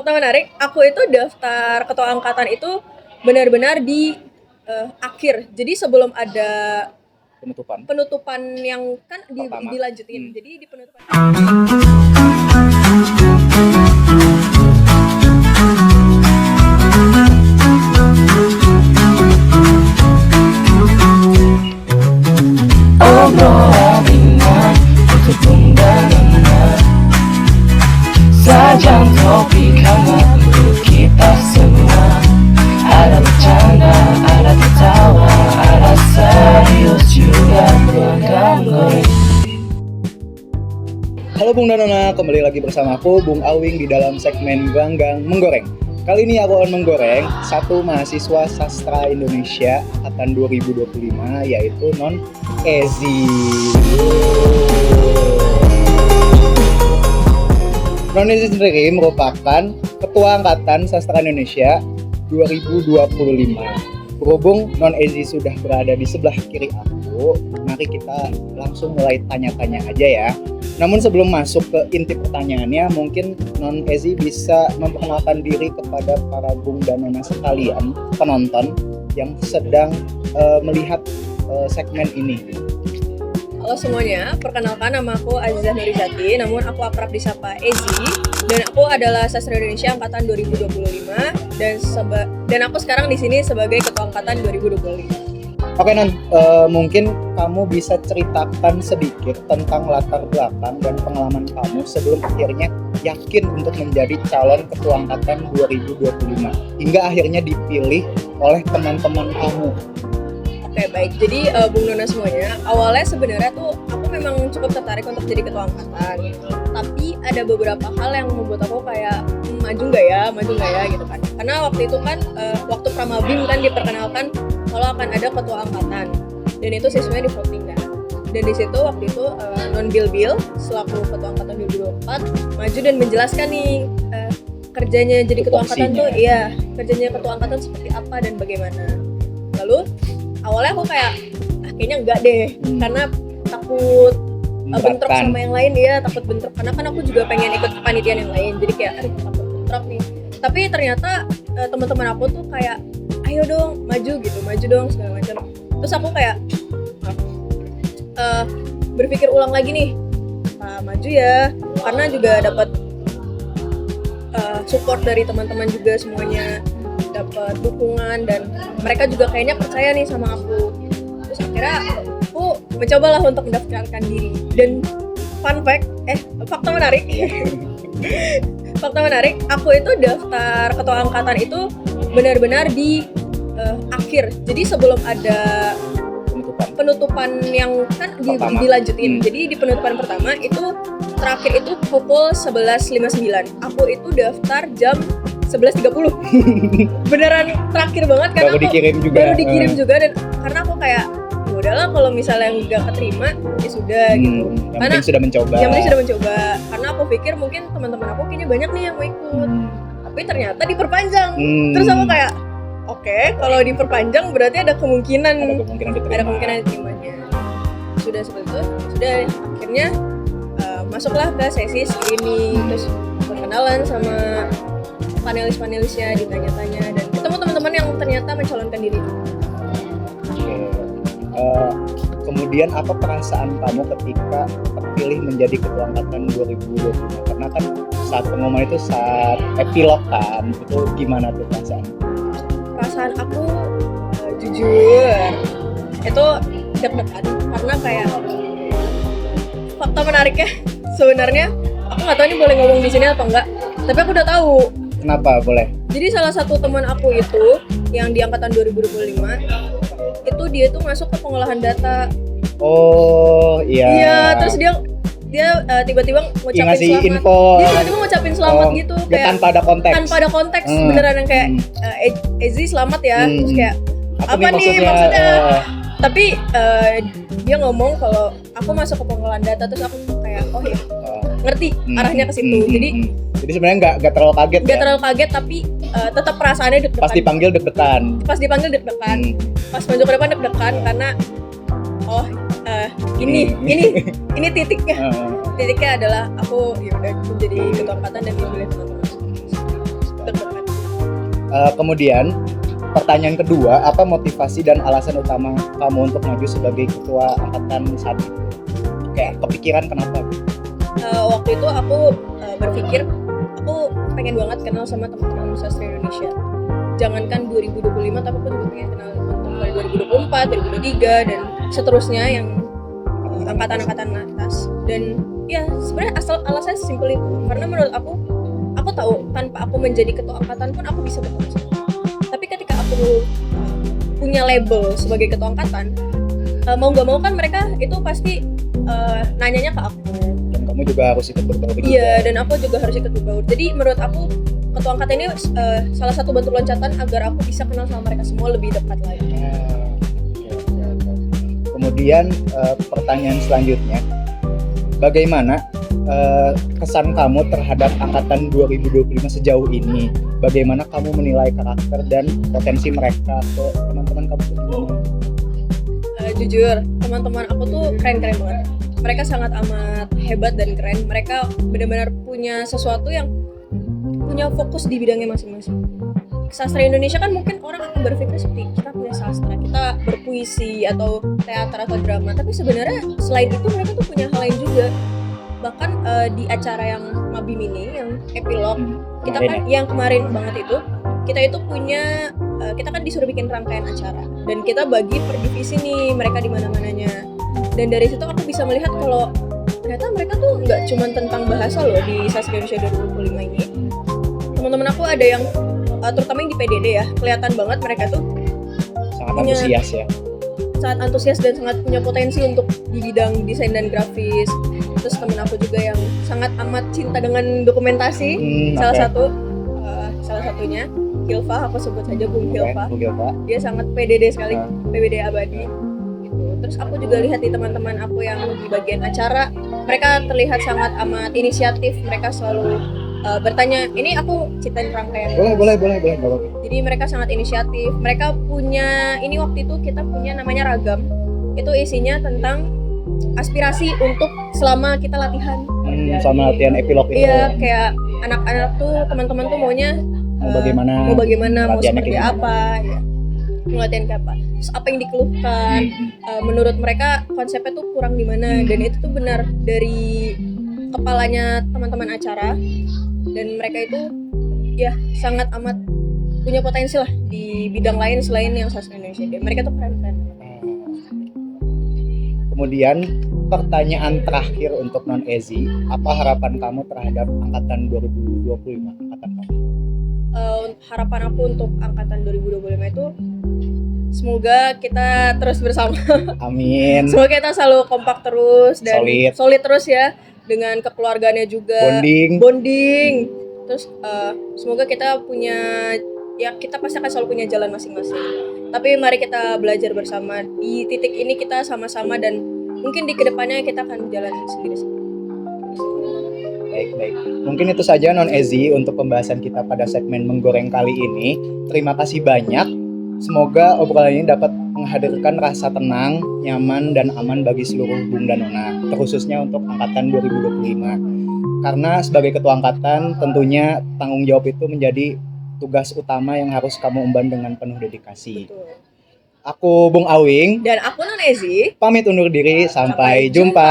Fakta menarik, aku itu daftar ketua angkatan itu benar-benar di akhir. Jadi sebelum ada penutupan yang kan dilanjutin. Jadi di penutupan Obrolan ringan untuk mendengar sajang topik hangat untuk kita semua. Ada bercanda, ada tertawa, ada serius juga mengganggu. Halo Bung Danona, kembali lagi bersama aku Bung Awing di dalam segmen Ganggang Menggoreng. Kali ini aku akan menggoreng satu mahasiswa sastra Indonesia angkatan 2025 yaitu Non Ezi. Non Ezi sendiri merupakan Ketua Angkatan Sastra Indonesia 2025. Berhubung Non Ezi sudah berada di sebelah kiri aku, mari kita langsung mulai tanya-tanya aja ya. Namun sebelum masuk ke inti pertanyaannya, mungkin Non Ezi bisa memperkenalkan diri kepada para Bung dan Nona sekalian, penonton yang sedang melihat segmen ini. Halo semuanya, perkenalkan nama aku Azizah Nurizati, namun aku akrab disapa Ezi, dan aku adalah sastra Indonesia angkatan 2025 dan aku sekarang di sini sebagai ketua angkatan 2025. Oke Non, mungkin kamu bisa ceritakan sedikit tentang latar belakang dan pengalaman kamu sebelum akhirnya yakin untuk menjadi calon ketua angkatan 2025 hingga akhirnya dipilih oleh teman-teman kamu. Oke baik, jadi Bung Nona semuanya, awalnya sebenarnya tuh aku memang cukup tertarik untuk jadi ketua angkatan, tapi ada beberapa hal yang membuat aku kayak maju nggak ya gitu kan. Karena waktu itu kan waktu Pramabim kan diperkenalkan kalau akan ada ketua angkatan dan itu siswanya di voting kan. Dan di situ waktu itu Non Bilbil selaku ketua angkatan 2024 maju dan menjelaskan nih kerjanya jadi ketua angkatan tuh, iya kerjanya ketua angkatan seperti apa dan bagaimana. Lalu awalnya aku kayak kayaknya enggak deh karena takut bentrok sama yang lain, ya takut bentrok karena kan aku juga pengen ikut kepanitiaan yang lain, jadi kayak takut bentrok nih. Tapi ternyata teman-teman aku tuh kayak ayo dong maju dong segala macam. Terus aku kayak berpikir ulang lagi nih, maju ya, karena juga dapat support dari teman-teman juga, semuanya dapat dukungan dan mereka juga kayaknya percaya nih sama aku. Terus akhirnya aku mencobalah untuk mendaftarkan diri. Dan fakta menarik, aku itu daftar ketua angkatan itu benar-benar di akhir. Jadi sebelum ada penutupan yang kan dilanjutin. Jadi di penutupan pertama itu terakhir itu pukul 11.59. Aku itu daftar jam 11.30. Beneran terakhir banget karena baru dikirim juga dan karena aku kayak ya udahlah kalau misalnya nggak keterima ya sudah gitu. Yang penting sudah mencoba. Karena aku pikir mungkin teman-teman aku kayaknya banyak nih yang mau ikut. Tapi ternyata diperpanjang. Terus aku kayak oke, kalau diperpanjang berarti ada kemungkinan diterimanya. Sudah seperti itu, sudah akhirnya masuklah ke sesi screening, terus perkenalan sama panelis-panelisnya, ditanya-tanya dan ketemu teman-teman yang ternyata mencalonkan diri. Kemudian apa perasaan kamu ketika terpilih menjadi ketua angkatan 2025? Karena kan saat pengumuman itu saat epilog kan, itu gimana tuh perasaan? Perasaan aku jujur itu deg-degan karena kayak fakta menariknya sebenarnya aku nggak tahu ini boleh ngomong di sini atau enggak, tapi aku udah tahu. Kenapa boleh? Jadi salah satu teman aku itu yang di angkatan 2025 itu dia tuh masuk ke pengolahan data. Oh iya. Iya, terus dia tiba-tiba ngucapin ngasih selamat. Info. Dia tiba-tiba ngucapin selamat gitu kayak tanpa ada konteks. Beneran yang kayak Ezi selamat ya. Terus kayak apa nih maksudnya? Tapi dia ngomong kalau aku masuk ke pengolahan data, terus aku kayak oh ya ngerti arahnya ke situ. Jadi sebenarnya nggak terlalu kaget. Nggak terlalu kaget, tapi tetap perasaannya deg-degan. Pas dipanggil deg-degan. Pas maju ke depan deg-degan karena ini titiknya. Titiknya adalah aku ya udah jadi ketua angkatan dan dipilih teman-teman. Kemudian pertanyaan kedua, apa motivasi dan alasan utama kamu untuk maju sebagai ketua angkatan saat itu? Kayak kepikiran kenapa? Waktu itu aku berpikir aku pengen banget kenal sama teman-teman sastra Indonesia. Jangankan 2025, tapi aku juga pengen kenal teman-teman 2024, 2023 dan seterusnya yang angkatan-angkatan atas. Dan ya sebenarnya alasannya simpel itu. Karena menurut aku tahu tanpa aku menjadi ketua angkatan pun aku bisa bertemu sama. Tapi ketika aku punya label sebagai ketua angkatan, mau nggak mau kan mereka itu pasti nanyanya ke aku. Dan kamu juga harus ikut berbaur juga. Iya, dan aku juga harus ikut berbaur. Jadi menurut aku ketua angkatan ini salah satu bentuk loncatan agar aku bisa kenal sama mereka semua lebih dekat lagi. Oke. Kemudian pertanyaan selanjutnya, bagaimana kesan kamu terhadap angkatan 2025 sejauh ini? Bagaimana kamu menilai karakter dan potensi mereka ke teman-teman kamu sendiri? Jujur, teman-teman aku tuh keren-keren banget. Mereka sangat amat hebat dan keren. Mereka benar-benar punya sesuatu yang punya fokus di bidangnya masing-masing. Sastra Indonesia kan mungkin orang akan berpikir seperti kita punya sastra, kita berpuisi atau teater atau drama. Tapi sebenarnya selain itu mereka tuh punya hal lain juga. Bahkan di acara yang Mabim ini, yang epilog, kita kan yang kemarin banget itu, kita itu punya kita kan disuruh bikin rangkaian acara dan kita bagi per divisi nih mereka di mana-mananya. Dan dari situ aku bisa melihat kalau ternyata mereka tuh nggak cuma tentang bahasa loh di Sastra Indonesia 2025 ini. Teman-teman aku ada yang terutama yang di PDD ya, kelihatan banget mereka tuh Sangat antusias ya. sangat antusias dan sangat punya potensi untuk di bidang desain dan grafis. Terus temen aku juga yang sangat amat cinta dengan dokumentasi. Salah satunya Hilfa, aku sebut saja Bung Hilfa. Dia sangat PDD sekali, PDD abadi. Gitu. Terus aku juga lihat di teman-teman aku yang di bagian acara, mereka terlihat sangat amat inisiatif. Mereka selalu bertanya, ini aku ceritain rangkaian. Boleh. Gak apa-apa. Jadi mereka sangat inisiatif. Mereka punya, ini waktu itu kita punya namanya ragam. Itu isinya tentang aspirasi untuk selama kita latihan. Sama latihan epilog itu. Iya, kayak anak-anak tuh, teman-teman tuh maunya mau bagaimana, mau seperti apa, ya. Mau latihan kayak apa. Terus apa yang dikeluhkan, menurut mereka konsepnya tuh kurang di mana, dan itu tuh benar dari kepalanya teman-teman acara. Dan mereka itu ya sangat amat punya potensi lah di bidang lain selain yang sastra Indonesia. Mereka tuh keren-keren. Kemudian pertanyaan terakhir untuk non Ezi, apa harapan kamu terhadap angkatan 2025 angkatan kamu? Harapan aku untuk angkatan 2025 itu semoga kita terus bersama. Amin. Semoga kita selalu kompak terus dan solid terus ya, dengan kekeluargaannya juga. Bonding. Terus semoga kita punya, ya kita pasti akan selalu punya jalan masing-masing. Tapi mari kita belajar bersama. Di titik ini kita sama-sama dan mungkin di kedepannya kita akan jalan sendiri-sendiri. Baik. Mungkin itu saja non Ezi untuk pembahasan kita pada segmen menggoreng kali ini. Terima kasih banyak. Semoga obrolan ini dapat menghadirkan rasa tenang, nyaman, dan aman bagi seluruh Bung dan Nona, terkhususnya untuk angkatan 2025. Karena sebagai ketua angkatan, tentunya tanggung jawab itu menjadi tugas utama yang harus kamu emban dengan penuh dedikasi. Betul. Aku Bung Awing. Dan aku Non Ezi. Pamit undur diri, sampai jumpa.